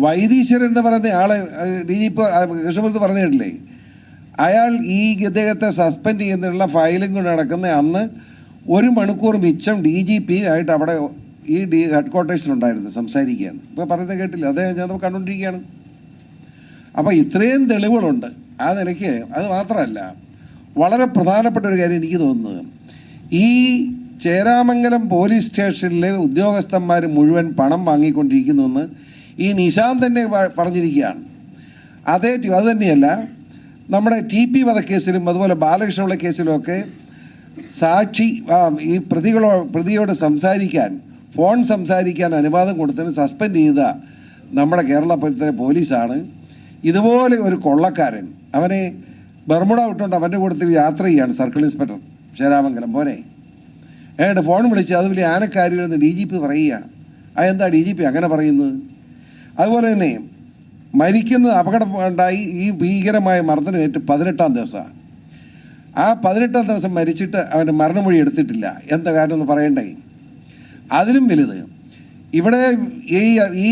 വൈദീശ്വരൻ എന്ന് പറയുന്ന ആളെ DGP കൃഷ്ണമൂർത്തി പറഞ്ഞു കേട്ടില്ലേ, അയാൾ ഇദ്ദേഹത്തെ സസ്പെൻഡ് ചെയ്യുന്നതിനുള്ള ഫയലിംഗ് കൊണ്ട് നടക്കുന്ന അന്ന് 1 മണിക്കൂർ മിച്ചം DGP ആയിട്ട് അവിടെ ഈ ഹെഡ്ക്വാർട്ടേഴ്സിലുണ്ടായിരുന്നു സംസാരിക്കുകയാണ്. ഇപ്പോൾ പറയുന്നത് കേട്ടില്ല, അതേ ഞാൻ കണ്ടുകൊണ്ടിരിക്കുകയാണ്. അപ്പോൾ ഇത്രയും തെളിവുകളുണ്ട്. ആ നിലയ്ക്ക് അത് മാത്രമല്ല, വളരെ പ്രധാനപ്പെട്ട ഒരു കാര്യം എനിക്ക് തോന്നുന്നത്, ഈ ചേരാമംഗലം പോലീസ് സ്റ്റേഷനിലെ ഉദ്യോഗസ്ഥന്മാർ മുഴുവൻ പണം വാങ്ങിക്കൊണ്ടിരിക്കുന്നുവെന്ന് ഈ നിശാന്ത് തന്നെ പറഞ്ഞിരിക്കുകയാണ്. അത് തന്നെയല്ല, നമ്മുടെ TP വധക്കേസിലും അതുപോലെ ബാലകൃഷ്ണപിള്ള കേസിലുമൊക്കെ സാക്ഷി ഈ പ്രതിയോട് ഫോൺ സംസാരിക്കാൻ അനുവാദം കൊടുത്തതിന് സസ്പെൻഡ് ചെയ്ത നമ്മുടെ കേരളത്തിലെ പോലീസാണ്. ഇതുപോലെ ഒരു കൊള്ളക്കാരൻ അവനെ ബർമുഡ വിട്ടുകൊണ്ട് അവൻ്റെ കൂട്ടത്തിൽ യാത്ര ചെയ്യാണ് സർക്കിൾ ഇൻസ്പെക്ടർ ചേരാമംഗലം പോരെ. അയാളുടെ ഫോൺ വിളിച്ച് അത് വലിയ ആനക്കാരികളെന്ന് DGP പറയുകയാണ്. അതെന്താ DGP അങ്ങനെ പറയുന്നത്? അതുപോലെ തന്നെ മരിക്കുന്നത് അപകടം ഉണ്ടായി ഈ ഭീകരമായ മർദ്ദനമേറ്റ് 18-ാം ദിവസമാണ്. ആ 18-ാം ദിവസം മരിച്ചിട്ട് അവൻ്റെ മരണമൊഴി എടുത്തിട്ടില്ല. എന്താ കാരണം എന്ന് പറയണ്ടേ? അതിലും വലുത്, ഇവിടെ ഈ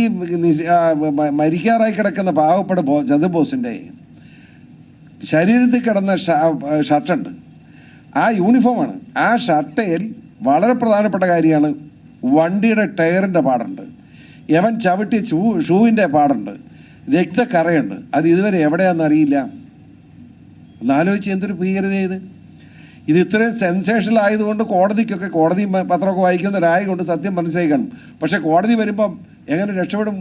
മരിക്കാറായി കിടക്കുന്ന പാവപ്പെട്ട ചന്ദ്രബോസിൻ്റെ ശരീരത്തിൽ കിടന്ന ഷർട്ടുണ്ട്, ആ യൂണിഫോമാണ്. ആ ഷർട്ടയിൽ വളരെ പ്രധാനപ്പെട്ട കാര്യമാണ്, വണ്ടിയുടെ ടയറിൻ്റെ പാടുണ്ട്, യവൻ ചവിട്ടിയ ഷൂവിൻ്റെ പാടുണ്ട്, രക്തക്കറയുണ്ട്. അത് ഇതുവരെ എവിടെയാണെന്ന് അറിയില്ല. ഒന്നാലോചിച്ച് എന്തൊരു ഭീകരത ഇത് ഇത്രയും സെൻസേഷണൽ ആയതുകൊണ്ട് കോടതിക്കൊക്കെ, കോടതി പത്രമൊക്കെ വായിക്കുന്നവരായതുകൊണ്ട് സത്യം മനസ്സിലാക്കണം. പക്ഷേ കോടതി വരുമ്പം എങ്ങനെ രക്ഷപ്പെടും?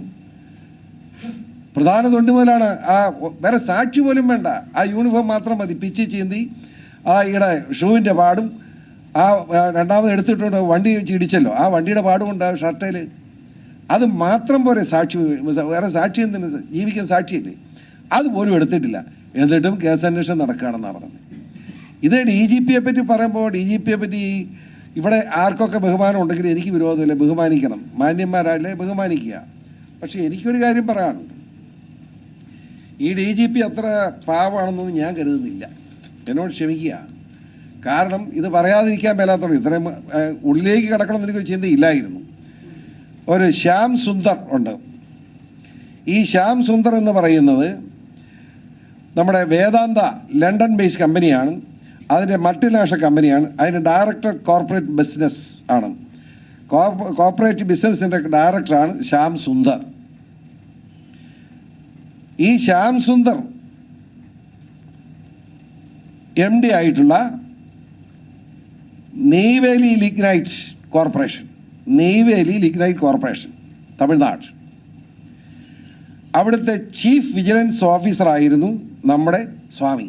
പ്രധാന തൊണ്ടി മുതലാണ്, വേറെ സാക്ഷി പോലും വേണ്ട, ആ യൂണിഫോം മാത്രം മതി. പിച്ചി ചീന്തി ആ ഈടെ ഷൂവിൻ്റെ പാടും, ആ രണ്ടാമത് എടുത്തിട്ടുണ്ട് വണ്ടി ഇടിച്ചല്ലോ, ആ വണ്ടിയുടെ പാടും ഉണ്ട് ആ ഷർട്ടയിൽ. അത് മാത്രം പോരെ സാക്ഷി, വേറെ സാക്ഷി എന്തിന്? ജീവിക്കുന്ന സാക്ഷിയല്ലേ, അതുപോലും എടുത്തിട്ടില്ല. എന്നിട്ടും കേസന്വേഷണം നടക്കുകയാണെന്നാണ് പറഞ്ഞത്. ഇത് DGPയെ പറ്റി പറയുമ്പോൾ, DGPയെ പറ്റി ഇവിടെ ആർക്കൊക്കെ ബഹുമാനം ഉണ്ടെങ്കിൽ എനിക്ക് വിരോധമില്ല, ബഹുമാനിക്കണം, മാന്യന്മാരല്ലേ ബഹുമാനിക്കുക. പക്ഷേ എനിക്കൊരു കാര്യം പറയാനുണ്ട്, ഈ DGP അത്ര പാവമാണെന്നൊന്നും ഞാൻ കരുതുന്നില്ല. എന്നോട് ക്ഷമിക്കുക. കാരണം ഇത് പറയാതിരിക്കാൻ മേലാത്തോളം, ഇത്രയും ഉള്ളിലേക്ക് കിടക്കണമെന്ന് എനിക്കൊരു ചിന്തയില്ലായിരുന്നു. ഒരു ശ്യാം സുന്ദർ ഉണ്ട്. ഈ ശ്യാം സുന്ദർ എന്ന് പറയുന്നത് നമ്മുടെ വേദാന്ത ലണ്ടൻ ബേസ്ഡ് കമ്പനിയാണ്. അതിൻ്റെ മൾട്ടിനാഷണൽ കമ്പനിയാണ്. അതിൻ്റെ ഡയറക്ടർ കോർപ്പറേറ്റ് ബിസിനസ് ആണ്. കോർപ്പറേറ്റ് ബിസിനസിൻ്റെ ഡയറക്ടറാണ് ശ്യാം സുന്ദർ. ഈ ശ്യാം സുന്ദർ MD ആയിട്ടുള്ള നെയ്വേലി ലിഗ്നൈറ്റ് കോർപ്പറേഷൻ തമിഴ്നാട്, അവിടുത്തെ ചീഫ് വിജിലൻസ് ഓഫീസറായിരുന്നു നമ്മുടെ സ്വാമി.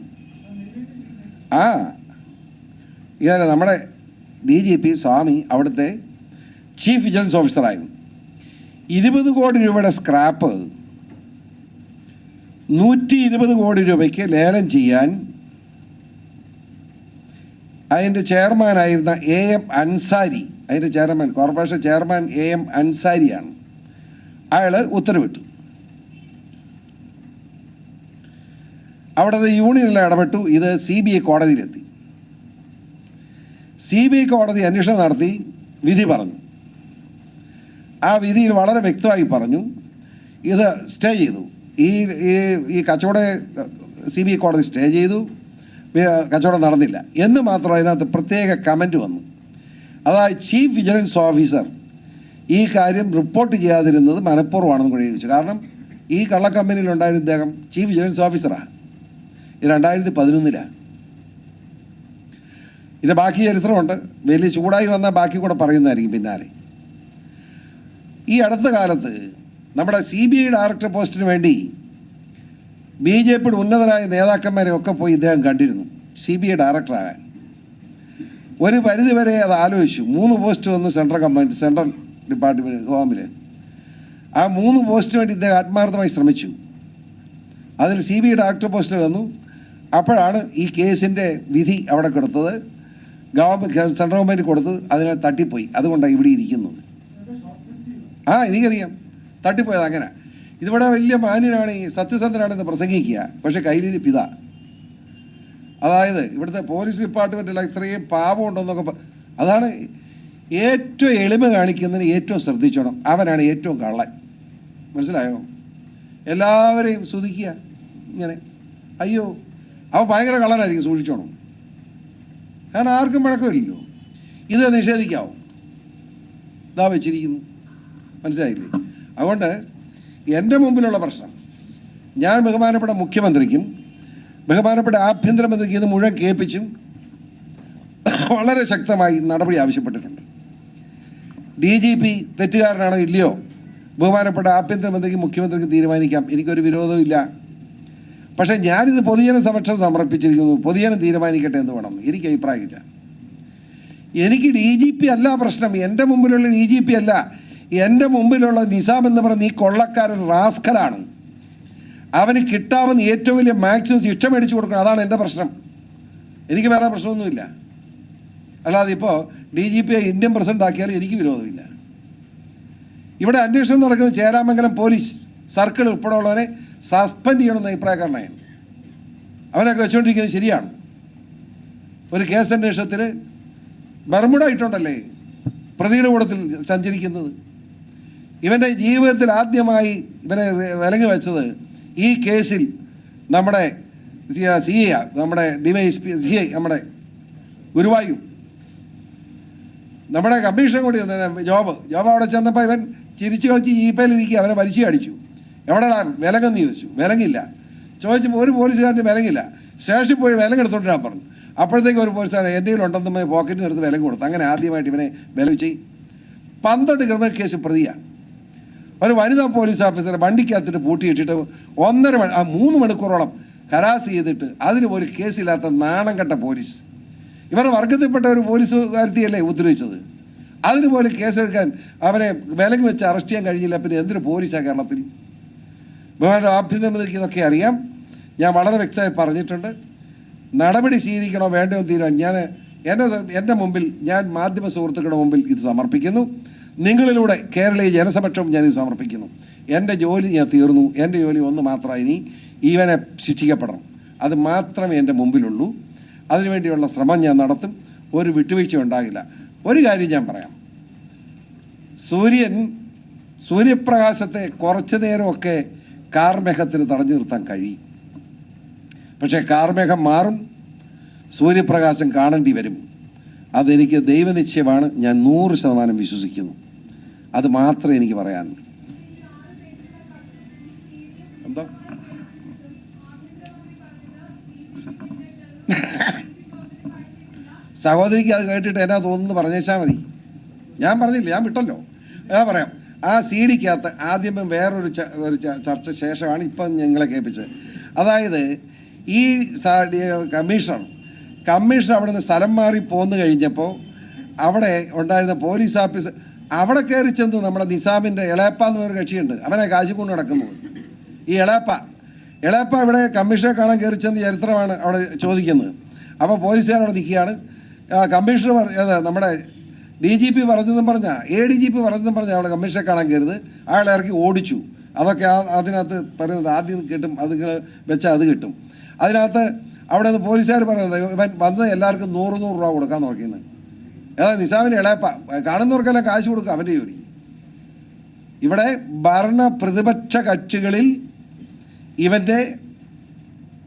ഇതല്ല, നമ്മുടെ DGP സ്വാമി അവിടുത്തെ ചീഫ് വിജിലൻസ് ഓഫീസറായിരുന്നു. 20 കോടി രൂപയുടെ സ്ക്രാപ്പ് 120 കോടി രൂപയ്ക്ക് ലേലം ചെയ്യാൻ അതിൻ്റെ ചെയർമാനായിരുന്ന AM അൻസാരി, അതിൻ്റെ കോർപ്പറേഷൻ ചെയർമാൻ AM അൻസാരിയാണ്. അയാൾ ഉത്തരവിട്ടു. അവിടുത്തെ യൂണിയനെല്ലാം ഇടപെട്ടു. ഇത് CBI കോടതിയിലെത്തി. CBI കോടതി അന്വേഷണം നടത്തി വിധി പറഞ്ഞു. ആ വിധിയിൽ വളരെ വ്യക്തമായി പറഞ്ഞു, ഇത് സ്റ്റേ ചെയ്തു. ഈ കച്ചവടം CBI കോടതി സ്റ്റേ ചെയ്തു, കച്ചവടം നടന്നില്ല എന്ന് മാത്രം അതിനകത്ത് പ്രത്യേക കമൻറ്റ് വന്നു. അതായത് ചീഫ് വിജിലൻസ് ഓഫീസർ ഈ കാര്യം റിപ്പോർട്ട് ചെയ്യാതിരുന്നത് മനഃപൂർവ്വമാണെന്ന് കൂടി ചോദിച്ചു. കാരണം ഈ കള്ളക്കമ്പനിയിലുണ്ടായിരുന്ന ഇദ്ദേഹം ചീഫ് വിജിലൻസ് ഓഫീസറാണ്. ഇത് 2011 ഇത് ബാക്കി ചരിത്രമുണ്ട്. വലിയ ചൂടായി വന്നാൽ ബാക്കി കൂടെ പറയുന്നതായിരിക്കും പിന്നാലെ. ഈ അടുത്ത കാലത്ത് നമ്മുടെ CBI ഡയറക്ടർ പോസ്റ്റിന് വേണ്ടി BJPയുടെ ഉന്നതരായ നേതാക്കന്മാരെ ഒക്കെ പോയി ഇദ്ദേഹം കണ്ടിരുന്നു CBI ഡയറക്ടറാകാൻ. ഒരു പരിധിവരെ അത് ആലോചിച്ചു. 3 പോസ്റ്റ് വന്നു സെൻട്രൽ ഡിപ്പാർട്ട്മെൻറ്റ് ഹോമിൽ. ആ 3 പോസ്റ്റിന് വേണ്ടി ഇദ്ദേഹം ആത്മാർത്ഥമായി ശ്രമിച്ചു. അതിൽ CBI ഡയറക്ടർ പോസ്റ്റിൽ വന്നു. അപ്പോഴാണ് ഈ കേസിൻ്റെ വിധി അവിടെ കൊടുത്തത്, സെൻട്രൽ ഗവൺമെൻറ് കൊടുത്ത് അതിനെ തട്ടിപ്പോയി. അതുകൊണ്ടാണ് ഇവിടെ ഇരിക്കുന്നത്. എനിക്കറിയാം, തട്ടിപ്പോയത് അങ്ങനെ. ഇതിവിടെ വലിയ മാന്യനാണ്, ഈ സത്യസന്ധനാണെന്ന് പ്രസംഗിക്കുക, പക്ഷേ കയ്യിലിരിപ്പ് ഇതാ. അതായത് ഇവിടുത്തെ പോലീസ് ഡിപ്പാർട്ട്മെൻറ്റിൽ ഇത്രയും പാപം ഉണ്ടെന്നൊക്കെ. അതാണ് ഏറ്റവും എളിമ കാണിക്കുന്നതിന് ഏറ്റവും ശ്രദ്ധിച്ചോണം. അവനാണ് ഏറ്റവും കള്ളൻ. മനസ്സിലായോ? എല്ലാവരെയും സ്തുതിക്കുക ഇങ്ങനെ, അയ്യോ അവൻ ഭയങ്കര കള്ളനായിരിക്കും, സൂക്ഷിച്ചോണം. കാരണം ആർക്കും വഴക്കമില്ലല്ലോ. ഇത് നിഷേധിക്കാവും, ഇതാ വെച്ചിരിക്കുന്നു. മനസ്സിലായില്ലേ? അതുകൊണ്ട് എൻ്റെ മുമ്പിലുള്ള പ്രശ്നം, ഞാൻ ബഹുമാനപ്പെട്ട മുഖ്യമന്ത്രിക്കും ബഹുമാനപ്പെട്ട ആഭ്യന്തരമന്ത്രിക്കും ഇത് മുഴുവൻ കേൾപ്പിച്ചും വളരെ ശക്തമായി നടപടി ആവശ്യപ്പെട്ടിട്ടുണ്ട്. DGP തെറ്റുകാരനാണോ ഇല്ലയോ ബഹുമാനപ്പെട്ട ആഭ്യന്തരമന്ത്രിക്കും മുഖ്യമന്ത്രിക്കും തീരുമാനിക്കാം, എനിക്കൊരു വിരോധവും ഇല്ല. പക്ഷേ ഞാനിത് പൊതുജന സമക്ഷം സമർപ്പിച്ചിരിക്കുന്നു, പൊതുജനം തീരുമാനിക്കട്ടെ എന്ന് വേണം. എനിക്ക് അഭിപ്രായമില്ല. എനിക്ക് DGP അല്ല പ്രശ്നം, എൻ്റെ മുമ്പിലുള്ള DGP അല്ല, എൻ്റെ മുമ്പിലുള്ള നിസാം എന്ന് പറയുന്ന ഈ കൊള്ളക്കാരൻ റാസ്കലാണ്. അവന് കിട്ടാവുന്ന ഏറ്റവും വലിയ മാക്സിമം ശിക്ഷ മേടിച്ചു കൊടുക്കണം. അതാണ് എൻ്റെ പ്രശ്നം. എനിക്ക് വേറെ പ്രശ്നമൊന്നുമില്ല. അല്ലാതെ ഇപ്പോൾ DGP ഇന്ത്യൻ പ്രസിഡന്റ് ആക്കിയാൽ എനിക്ക് വിരോധമില്ല. ഇവിടെ അന്വേഷണം നടക്കുന്നത് ചേരാമംഗലം പോലീസ് സർക്കിൾ ഉൾപ്പെടെയുള്ളവരെ സസ്പെൻഡ് ചെയ്യണമെന്ന അഭിപ്രായക്കാരനാണ്. അവനൊക്കെ വെച്ചുകൊണ്ടിരിക്കുന്നത് ശരിയാണ്. ഒരു കേസ് അന്വേഷണത്തിൽ ബർമുഡ ഇട്ടുണ്ടല്ലേ പ്രതിയുടെ കൂടത്തിൽ സഞ്ചരിക്കുന്നത്. ഇവൻ്റെ ജീവിതത്തിൽ ആദ്യമായി ഇവനെ വിലങ്ങി വെച്ചത് ഈ കേസിൽ നമ്മുടെ CI, നമ്മുടെ DYSP CI, നമ്മുടെ ഗുരുവായൂർ, നമ്മുടെ കമ്മീഷൻ കൂടി ജോബ് അവിടെ ചെന്നപ്പോൾ ഇവൻ ചിരിച്ചു കളിച്ച് ജീപ്പയിലിരിക്കുക. അവനെ വലിച്ചു അടിച്ചു. എവിടെടാ വിലങ്ങെന്ന് ചോദിച്ചു. വിലങ്ങില്ല. ചോദിച്ചപ്പോൾ ഒരു പോലീസുകാരൻ്റെ വിലങ്ങില്ല. സ്റ്റേഷനിൽ പോയി വിലങ്ങെടുത്തോണ്ടിരാൻ പറഞ്ഞു. അപ്പോഴത്തേക്ക് ഒരു പോലീസുകാരൻ എൻ്റെ കയ്യിലുണ്ടെന്ന് പോക്കറ്റിന് എടുത്ത് വിലങ്ങ് കൊടുത്തു. അങ്ങനെ ആദ്യമായിട്ട് ഇവനെ വില വെച്ച് 12 ക്രിമിനൽ കേസ് പ്രതിയാണ്. ഒരു വനിതാ പോലീസ് ഓഫീസറെ വണ്ടിക്കകത്തിട്ട് പൂട്ടിയിട്ടിട്ട് 3 മണിക്കൂറോളം ഹരാസ് ചെയ്തിട്ട് അതിന് ഒരു കേസില്ലാത്ത നാണം കെട്ട പോലീസ്. ഇവരുടെ വർഗത്തിൽപ്പെട്ട ഒരു പോലീസുകാരത്തിയല്ലേ ഉപദ്രവിച്ചത്. അതിന് പോലും കേസെടുക്കാൻ അവനെ വിലങ്ങ് വെച്ച് അറസ്റ്റ് ചെയ്യാൻ കഴിഞ്ഞില്ല. പിന്നെ എന്തൊരു പോലീസാണ് കേരളത്തിൽ? ബഹുമാനപ്പെട്ട ആഭ്യന്തരമന്ത്രിക്ക് ഇതൊക്കെ അറിയാം. ഞാൻ വളരെ വ്യക്തമായി പറഞ്ഞിട്ടുണ്ട്. നടപടി സ്വീകരിക്കണോ വേണ്ടയോ തീരുമാനം ഞാൻ എൻ്റെ മുമ്പിൽ, ഞാൻ മാധ്യമ സുഹൃത്തുക്കളുടെ മുമ്പിൽ ഇത് സമർപ്പിക്കുന്നു. നിങ്ങളിലൂടെ കേരളീയ ജനസമക്ഷം ഞാനിത് സമർപ്പിക്കുന്നു. എൻ്റെ ജോലി ഞാൻ തീർന്നു. എൻ്റെ ജോലി ഒന്ന് മാത്രമായി, ഇനി ഇവനെ ശിക്ഷിക്കപ്പെടണം. അത് മാത്രമേ എൻ്റെ മുമ്പിലുള്ളൂ. അതിനുവേണ്ടിയുള്ള ശ്രമം ഞാൻ നടത്തും. ഒരു വിട്ടുവീഴ്ച ഉണ്ടാകില്ല. ഒരു കാര്യം ഞാൻ പറയാം, സൂര്യപ്രകാശത്തെ കുറച്ചു നേരമൊക്കെ കാർമേഘത്തിന് തടഞ്ഞു നിർത്താൻ കഴിയും. പക്ഷേ കാർമേഘം മാറും, സൂര്യപ്രകാശം കാണേണ്ടി വരും. അതെനിക്ക് ദൈവനിശ്ചയമാണ്. ഞാൻ 100% വിശ്വസിക്കുന്നു. അത് മാത്രമേ എനിക്ക് പറയാനുള്ളൂ. എന്താ സഹോദരിക്ക് അത് കേട്ടിട്ട് എന്നാ തോന്നുന്നു പറഞ്ഞേച്ചാൽ മതി. ഞാൻ പറഞ്ഞില്ല, ഞാൻ വിട്ടല്ലോ. ഞാൻ പറയാം. ആ CD-ക്കകത്ത് ആദ്യമേ വേറൊരു ചർച്ച ശേഷമാണ് ഇപ്പം ഞങ്ങളെ കേൾപ്പിച്ചത്. അതായത് ഈ കമ്മീഷണർ അവിടെ നിന്ന് സ്ഥലം മാറി പോന്നു കഴിഞ്ഞപ്പോൾ അവിടെ ഉണ്ടായിരുന്ന പോലീസ് ഓഫീസർ അവിടെ കയറി ചെന്നു. നമ്മുടെ നിസാമിൻ്റെ ഇളയപ്പ എന്ന് പറഞ്ഞ കക്ഷിയുണ്ട്, അവനെ കാശി കൊണ്ട് നടക്കുന്നത്. ഈ ഇളയപ്പ ഇവിടെ കമ്മീഷനെ കാണാൻ കയറി ചെന്ന് ചരിത്രമാണ് അവിടെ ചോദിക്കുന്നത്. അപ്പോൾ പോലീസുകാർ അവിടെ നിൽക്കുകയാണ്. കമ്മീഷണർ നമ്മുടെ DGP പറഞ്ഞെന്നും പറഞ്ഞാൽ ADGP പറഞ്ഞെന്നും പറഞ്ഞാൽ അവിടെ കമ്മീഷനെ കാണാൻ കയറുന്നത്. അയാളെ ഇറക്കി ഓടിച്ചു. അതൊക്കെ അതിനകത്ത് പറയുന്നത് ആദ്യം കിട്ടും, അത് വെച്ചാൽ അത് കിട്ടും. അതിനകത്ത് അവിടെ നിന്ന് പോലീസുകാർ പറയുന്നത് ഇവൻ വന്ന് എല്ലാവർക്കും 100 രൂപ കൊടുക്കാൻ നോക്കുന്നത്. ഏതാ നിസാമിൻ്റെ ഇളയപ്പ കാണുന്നവർക്കെല്ലാം കാശ് കൊടുക്കുക, അവൻ്റെ ജോലി. ഇവിടെ ഭരണ പ്രതിപക്ഷ കക്ഷികളിൽ ഇവൻ്റെ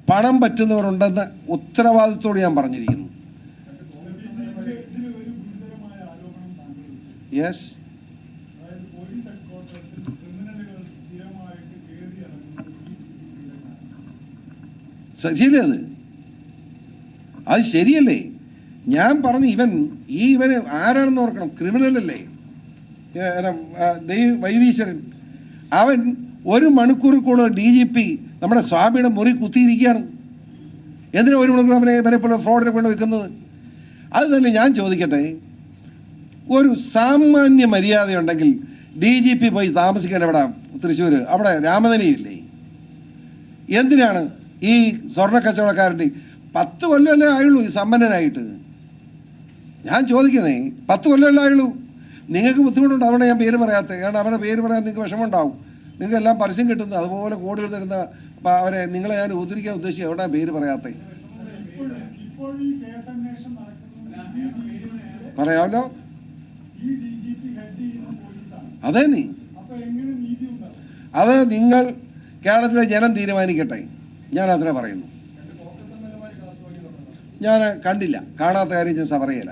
പണം പറ്റുന്നവരുണ്ടെന്ന ഉത്തരവാദിത്തോട് ഞാൻ പറഞ്ഞിരിക്കുന്നു. യെസ്, ശരിയല്ലേ? അത് ശരിയല്ലേ? ഞാൻ പറഞ്ഞു ഇവന് ആരാണെന്ന് ഓർക്കണം. ക്രിമിനലല്ലേ വൈദീശ്വരൻ. അവൻ 1 മണിക്കൂർ കൂടുതൽ DGP നമ്മുടെ സ്വാമിയുടെ മുറി കുത്തിയിരിക്കുകയാണ്. എന്തിനാ 1 മണിക്കൂർ ഇവനെ പോലെ ഫ്രോഡിനെ കൊണ്ട് വെക്കുന്നത്? അത് തന്നെ ഞാൻ ചോദിക്കട്ടെ, ഒരു സാമാന്യ മര്യാദയുണ്ടെങ്കിൽ DGP പോയി താമസിക്കാൻ എവിടെ? തൃശ്ശൂർ അവിടെ രാമനിലയില്ലേ? എന്തിനാണ് ഈ സ്വർണ്ണ കച്ചവടക്കാരൻ്റെ 10 കൊല്ലമല്ലേ ആയുള്ളൂ ഈ സമ്പന്നനായിട്ട്? ഞാൻ ചോദിക്കുന്നേ, 10 കൊല്ലമല്ലേ ആയുള്ളൂ? നിങ്ങൾക്ക് ബുദ്ധിമുട്ടുണ്ട്, അതുകൊണ്ട് ഞാൻ പേര് പറയാത്തത്. കാരണം അവരുടെ പേര് പറയാൻ നിങ്ങൾക്ക് വിഷമമുണ്ടാവും. നിങ്ങൾക്ക് എല്ലാം പരസ്യം കിട്ടുന്നത്, അതുപോലെ കോടികൾ തരുന്ന അവരെ നിങ്ങളെ ഞാൻ ഉദ്ധരിക്കാൻ ഉദ്ദേശിക്കുക. എവിടെ പേര് പറയാത്തത്? പറയാമല്ലോ. അതേ നീ അത് നിങ്ങൾ കേരളത്തിലെ ജനം തീരുമാനിക്കട്ടെ. ഞാൻ അത്ര പറയുന്നു. ഞാൻ കണ്ടില്ല, കാണാത്ത കാര്യം ഞാൻ പറയല.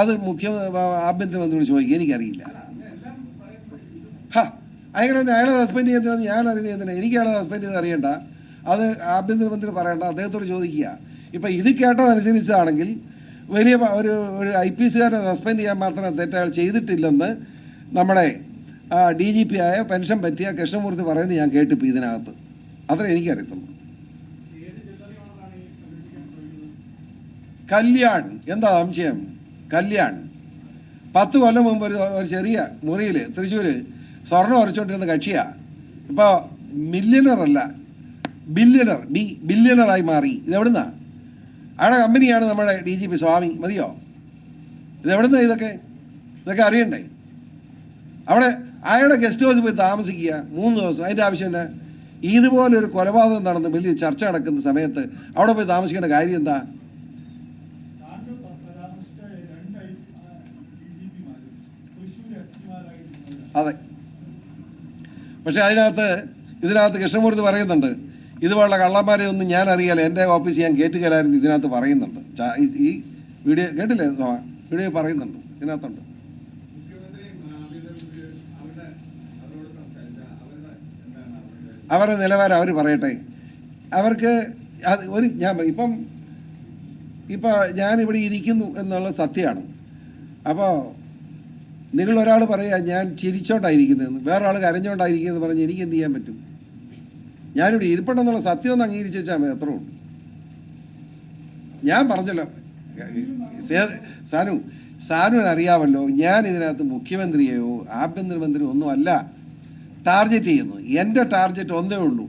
അത് മുഖ്യ ആഭ്യന്തരമന്ത്രിയോട് ചോദിക്കുക, എനിക്കറിയില്ല. അങ്ങനെ അയാളെ സസ്പെൻഡ് ചെയ്യുന്നതെന്ന് ഞാൻ അറിയുന്നതിന് എനിക്ക് അയാളെ സസ്പെൻഡ് ചെയ്ത് അറിയണ്ട, അത് ആഭ്യന്തരമന്ത്രി പറയണ്ട, അദ്ദേഹത്തോട് ചോദിക്കുക. ഇപ്പം ഇത് കേട്ടതനുസരിച്ചാണെങ്കിൽ വലിയ ഒരു IPS കാരനെ സസ്പെൻഡ് ചെയ്യാൻ മാത്രം തെറ്റയാൾ ചെയ്തിട്ടില്ലെന്ന് നമ്മുടെ DGP ആയ പെൻഷൻ പറ്റിയ കൃഷ്ണമൂർത്തി പറയുന്നത് ഞാൻ കേട്ടിപ്പോൾ ഇതിനകത്ത്. അത്രേ എനിക്കറിയത്തുള്ളൂ. കല്യാൺ, എന്താ സംശയം? കല്യാൺ 10 കൊല്ലം മുമ്പ് ഒരു ചെറിയ മുറിയിൽ തൃശ്ശൂർ സ്വർണ്ണം ഉറച്ചുകൊണ്ടിരുന്ന കക്ഷിയാണ്. ഇപ്പോൾ മില്യണറല്ല, ബില്യണറായി മാറി. ഇതെവിടുന്നാ? അയാളുടെ കമ്പനിയാണ് നമ്മുടെ DGP സ്വാമി. മതിയോ? ഇതെവിടുന്നാ ഇതൊക്കെ അറിയണ്ടേ? അവിടെ അയാളുടെ ഗസ്റ്റ് ഹൗസിൽ പോയി താമസിക്കുക 3 ദിവസം. അതിൻ്റെ ആവശ്യം തന്നെ? ഇതുപോലൊരു കൊലപാതകം നടന്ന് വലിയ ചർച്ച നടക്കുന്ന സമയത്ത് അവിടെ പോയി താമസിക്കേണ്ട കാര്യം എന്താ? അതെ. പക്ഷെ ഇതിനകത്ത് കൃഷ്ണമൂർത്തി പറയുന്നുണ്ട്, ഇതുപോലുള്ള കള്ളന്മാരെ ഒന്നും ഞാൻ അറിയാല, എൻ്റെ ഓഫീസ് ഞാൻ കേട്ടുകയലായിരുന്നു. ഇതിനകത്ത് പറയുന്നുണ്ട്. ഈ വീഡിയോ കേട്ടില്ലേ? വീഡിയോ പറയുന്നുണ്ട്, ഇതിനകത്തുണ്ട്. അവരുടെ നിലവാരം അവർ പറയട്ടെ. അവർക്ക് ഇപ്പം ഞാനിവിടെ ഇരിക്കുന്നു എന്നുള്ളത് സത്യമാണ്. അപ്പോൾ നിങ്ങളൊരാൾ പറയുക ഞാൻ ചിരിച്ചോണ്ടായിരിക്കുന്നതെന്ന്, വേറൊരാൾ കരഞ്ഞോണ്ടായിരിക്കുന്നതെന്ന് പറഞ്ഞ് എനിക്ക് എന്ത് ചെയ്യാൻ പറ്റും? ഞാനിവിടെ ഇരിപ്പുണ്ടെന്നുള്ള സത്യം ഒന്ന് അംഗീകരിച്ച് വെച്ചാൽ മതി, അത്രേ ഉള്ളൂ. ഞാൻ പറഞ്ഞല്ലോ സാനുവിന് അറിയാമല്ലോ, ഞാൻ ഇതിനകത്ത് മുഖ്യമന്ത്രിയെയോ ആഭ്യന്തരമന്ത്രിയോ ഒന്നും അല്ല ടാർഗറ്റ് ചെയ്യുന്നത്. എൻ്റെ ടാർഗറ്റ് ഒന്നേ ഉള്ളൂ,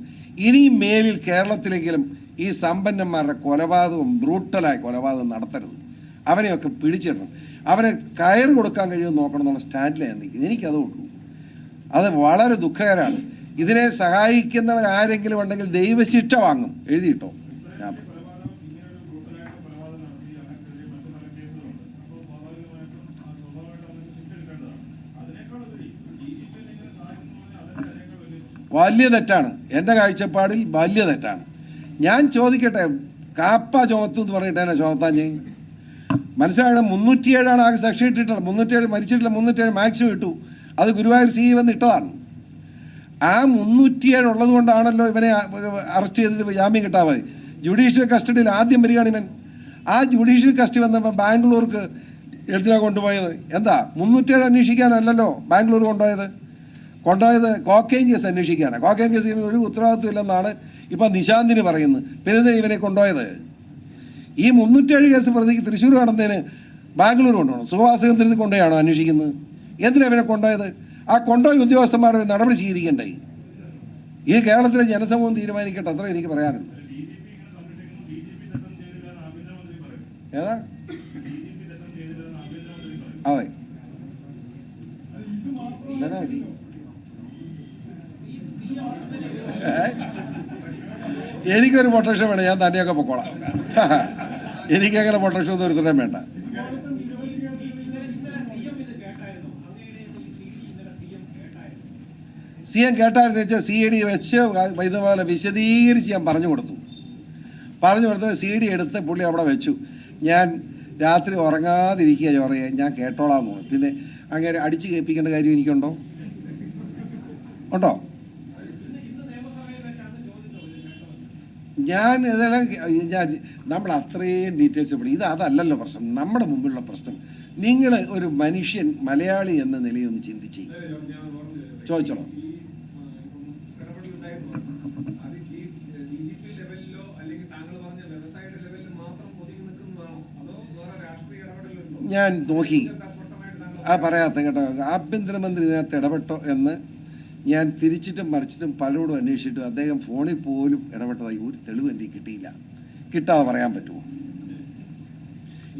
ഇനിയും മേലിൽ കേരളത്തിലെങ്കിലും ഈ സമ്പന്നന്മാരുടെ കൊലപാതകവും ബ്രൂട്ടലായ കൊലപാതകം നടത്തരുത്. അവനെയൊക്കെ പിടിച്ചിടണം, അവനെ കയറ് കൊടുക്കാൻ കഴിയുമെന്ന് നോക്കണം എന്നുള്ള സ്റ്റാൻഡിലാണ് ഞാൻ നിൽക്കുന്നത്. എനിക്കതേ ഉള്ളൂ. അത് വളരെ ദുഃഖകരമാണ്. ഇതിനെ സഹായിക്കുന്നവരാരെങ്കിലും ഉണ്ടെങ്കിൽ ദൈവശിക്ഷ വാങ്ങും. എഴുതിയിട്ടോ? ഞാൻ വലിയ തെറ്റാണ്, എൻ്റെ കാഴ്ചപ്പാടിൽ വലിയ തെറ്റാണ്. ഞാൻ ചോദിക്കട്ടെ, കാപ്പ ചുമത്തു എന്ന് പറഞ്ഞിട്ട് എന്നെ ചുമത്താഞ്ഞ് മനസ്സിലാണ്? 307 ആകെ സെക്ഷൻ ഇട്ടിട്ടാണ്. 307 മരിച്ചിട്ടില്ല, 307 മാക്സിമം ഇട്ടു. അത് ഗുരുവായൂർ CI വന്ന് ഇട്ടതാണ്. ആ 307 ഉള്ളത് കൊണ്ടാണല്ലോ ഇവനെ അറസ്റ്റ് ചെയ്തിട്ട് ജാമ്യം കിട്ടാൻ മതി. ജുഡീഷ്യൽ കസ്റ്റഡിയിൽ ആദ്യം വരികയാണ് ഇവൻ. ആ ജുഡീഷ്യൽ കസ്റ്റഡി വന്നപ്പോൾ ബാംഗ്ലൂർക്ക് എന്തിനാണ് കൊണ്ടുപോയത്? എന്താ 307 അന്വേഷിക്കാനല്ലല്ലോ ബാംഗ്ലൂർ കൊണ്ടുപോയത് കോക്കൈൻ കേസ് അന്വേഷിക്കാനാണ്. കോക്കൈൻ കേസ് ഒരു ഉത്തരവാദിത്വം ഇല്ലെന്നാണ് ഇപ്പം നിശാന്തിന് പറയുന്നത്. പിന്നെ ഇവനെ കൊണ്ടുപോയത് ഈ 307 കേസ് പ്രതിക്ക് തൃശ്ശൂർ നടന്നതിന് ബാംഗ്ലൂർ കൊണ്ടുപോകണം, സുഖവാസകേന്ദ്രത്തിൽ കൊണ്ടുപോയാണോ അന്വേഷിക്കുന്നത്? എന്തിനാണ് ഇവനെ കൊണ്ടുപോയത്? ആ കൊണ്ടുപോയ ഉദ്യോഗസ്ഥന്മാരുടെ നടപടി സ്വീകരിക്കണ്ടേ? ഈ കേരളത്തിലെ ജനസമൂഹം തീരുമാനിക്കട്ടെ, അത്ര എനിക്ക് പറയാനുള്ളൂ. ഏതാ? അതെ, എനിക്കൊരു പ്രൊട്ടക്ഷൻ വേണം, ഞാൻ തന്നെയൊക്കെ പൊക്കോളാം. എനിക്കങ്ങനെ പ്രൊട്ടക്ഷൻ ഒന്നും ഒരുത്തരം വേണ്ട. CM കേട്ടായിരുന്നു വെച്ചാൽ CID വെച്ച് ഇതുപോലെ വിശദീകരിച്ച് ഞാൻ പറഞ്ഞു കൊടുത്തു. CD എടുത്ത് പുള്ളി അവിടെ വെച്ചു. ഞാൻ രാത്രി ഉറങ്ങാതിരിക്കുക ചോറയെ ഞാൻ കേട്ടോളാന്ന് പറഞ്ഞു. പിന്നെ അങ്ങനെ അടിച്ച് കേൾപ്പിക്കേണ്ട കാര്യം എനിക്കുണ്ടോ? ഉണ്ടോ? ഞാൻ ഇതെല്ലാം നമ്മൾ അത്രയും ഡീറ്റെയിൽസ് പഠിക്കും. അതല്ലല്ലോ പ്രശ്നം. നമ്മുടെ മുമ്പിലുള്ള പ്രശ്നം നിങ്ങൾ ഒരു മനുഷ്യൻ മലയാളി എന്ന നിലയൊന്ന് ചിന്തിച്ച് ചോദിച്ചോളൂ. ഞാൻ നോക്കി പറയാത്ത കേട്ടോ, ആഭ്യന്തരമന്ത്രി ഇതിനകത്ത് ഇടപെട്ടോ എന്ന് ഞാൻ തിരിച്ചിട്ടും മറിച്ചിട്ടും പലരോടും അന്വേഷിച്ചിട്ടും അദ്ദേഹം ഫോണിൽ പോലും ഇടപെട്ടതായി ഒരു തെളിവ് എനിക്ക് കിട്ടിയില്ല. കിട്ടാതെ പറയാൻ പറ്റുമോ?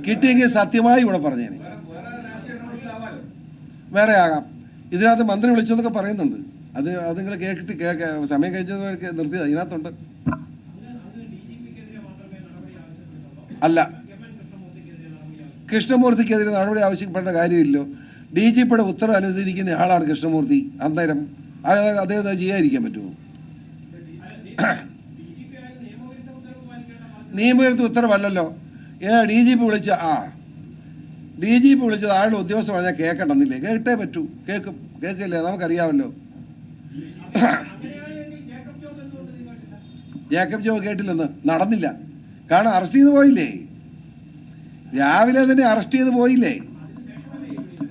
കിട്ടിയെങ്കിൽ സത്യമായി ഇവിടെ പറഞ്ഞേനെ. വേറെ ആകാം. ഇതിനകത്ത് മന്ത്രി വിളിച്ചതൊക്കെ പറയുന്നുണ്ട്. അത് നിങ്ങൾ സമയം കഴിഞ്ഞവർക്ക് നിർത്തിയത് ഇതിനകത്തുണ്ട്. അല്ല, കൃഷ്ണമൂർത്തിക്കെതിരെ നടപടി ആവശ്യപ്പെടേണ്ട കാര്യമില്ലല്ലോ. DGPയുടെ ഉത്തരവ് അനുസരിക്കുന്ന ആളാണ് കൃഷ്ണമൂർത്തി. അന്നേരം അദ്ദേഹത്തെ ചെയ്യാതിരിക്കാൻ പറ്റുമോ? നിയമവിരുദ്ധ ഉത്തരവല്ലല്ലോ. DGP വിളിച്ചത് ആളുടെ ഉദ്യോഗസ്ഥർ പറഞ്ഞാൽ കേൾക്കണമെന്നില്ലേ? കേട്ടേ പറ്റൂ. കേൾക്കില്ലേ? നമുക്കറിയാമല്ലോ. ജേക്കബ് ജോബ് കേട്ടില്ലെന്ന് നടന്നില്ല. കാരണം അറസ്റ്റ് ചെയ്ത് പോയില്ലേ, രാവിലെ തന്നെ അറസ്റ്റ് ചെയ്ത് പോയില്ലേ.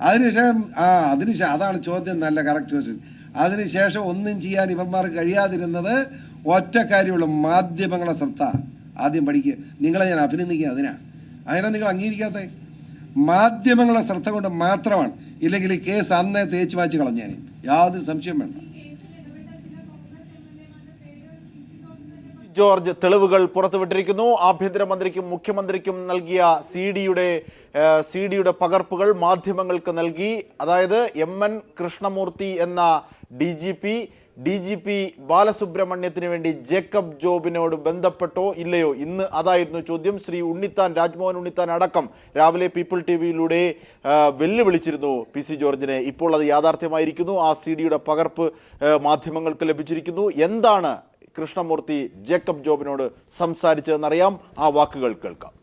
അതിനുശേഷം അതാണ് ചോദ്യം. നല്ല കറക്റ്റ് ക്വസ്റ്റ്യൻ. അതിനുശേഷം ഒന്നും ചെയ്യാൻ ഇവന്മാർക്ക് കഴിയാതിരുന്നത് ഒറ്റ കാര്യമുള്ളൂ, മാധ്യമങ്ങളെ ശ്രദ്ധ. ആദ്യം പഠിക്കുക. നിങ്ങളെ ഞാൻ അഭിനന്ദിക്കുക. അതിനാ നിങ്ങൾ അംഗീകരിക്കാത്ത മാധ്യമങ്ങളെ ശ്രദ്ധ കൊണ്ട് മാത്രമാണ്. ഇല്ലെങ്കിൽ ഈ കേസ് അന്നേ തേച്ച് മാച്ച് കളഞ്ഞേനെ, യാതൊരു സംശയം വേണ്ട. ജോർജ് തെളിവുകൾ പുറത്തുവിട്ടിരിക്കുന്നു. ആഭ്യന്തരമന്ത്രിക്കും മുഖ്യമന്ത്രിക്കും നൽകിയ സിഡിയുടെ പകർപ്പുകൾ മാധ്യമങ്ങൾക്ക് നൽകി. അതായത് MN കൃഷ്ണമൂർത്തി എന്ന DGP ബാലസുബ്രഹ്മണ്യത്തിന് വേണ്ടി ജേക്കബ് ജോബിനോട് ബന്ധപ്പെട്ടോ ഇല്ലയോ? ഇന്ന് അതായിരുന്നു ചോദ്യം. ശ്രീ രാജ്മോഹൻ ഉണ്ണിത്താൻ അടക്കം രാവിലെ പീപ്പിൾ TVയിലൂടെ വെല്ലുവിളിച്ചിരുന്നു PC ജോർജിനെ. ഇപ്പോൾ അത് യാഥാർത്ഥ്യമായിരിക്കുന്നു. ആ സിഡിയുടെ പകർപ്പ് മാധ്യമങ്ങൾക്ക് ലഭിച്ചിരിക്കുന്നു. എന്താണ് കൃഷ്ണമൂർത്തി ജേക്കബ് ജോബിനോട് സംസാരിച്ചതെന്നറിയാം. ആ വാക്കുകൾ കേൾക്കാം.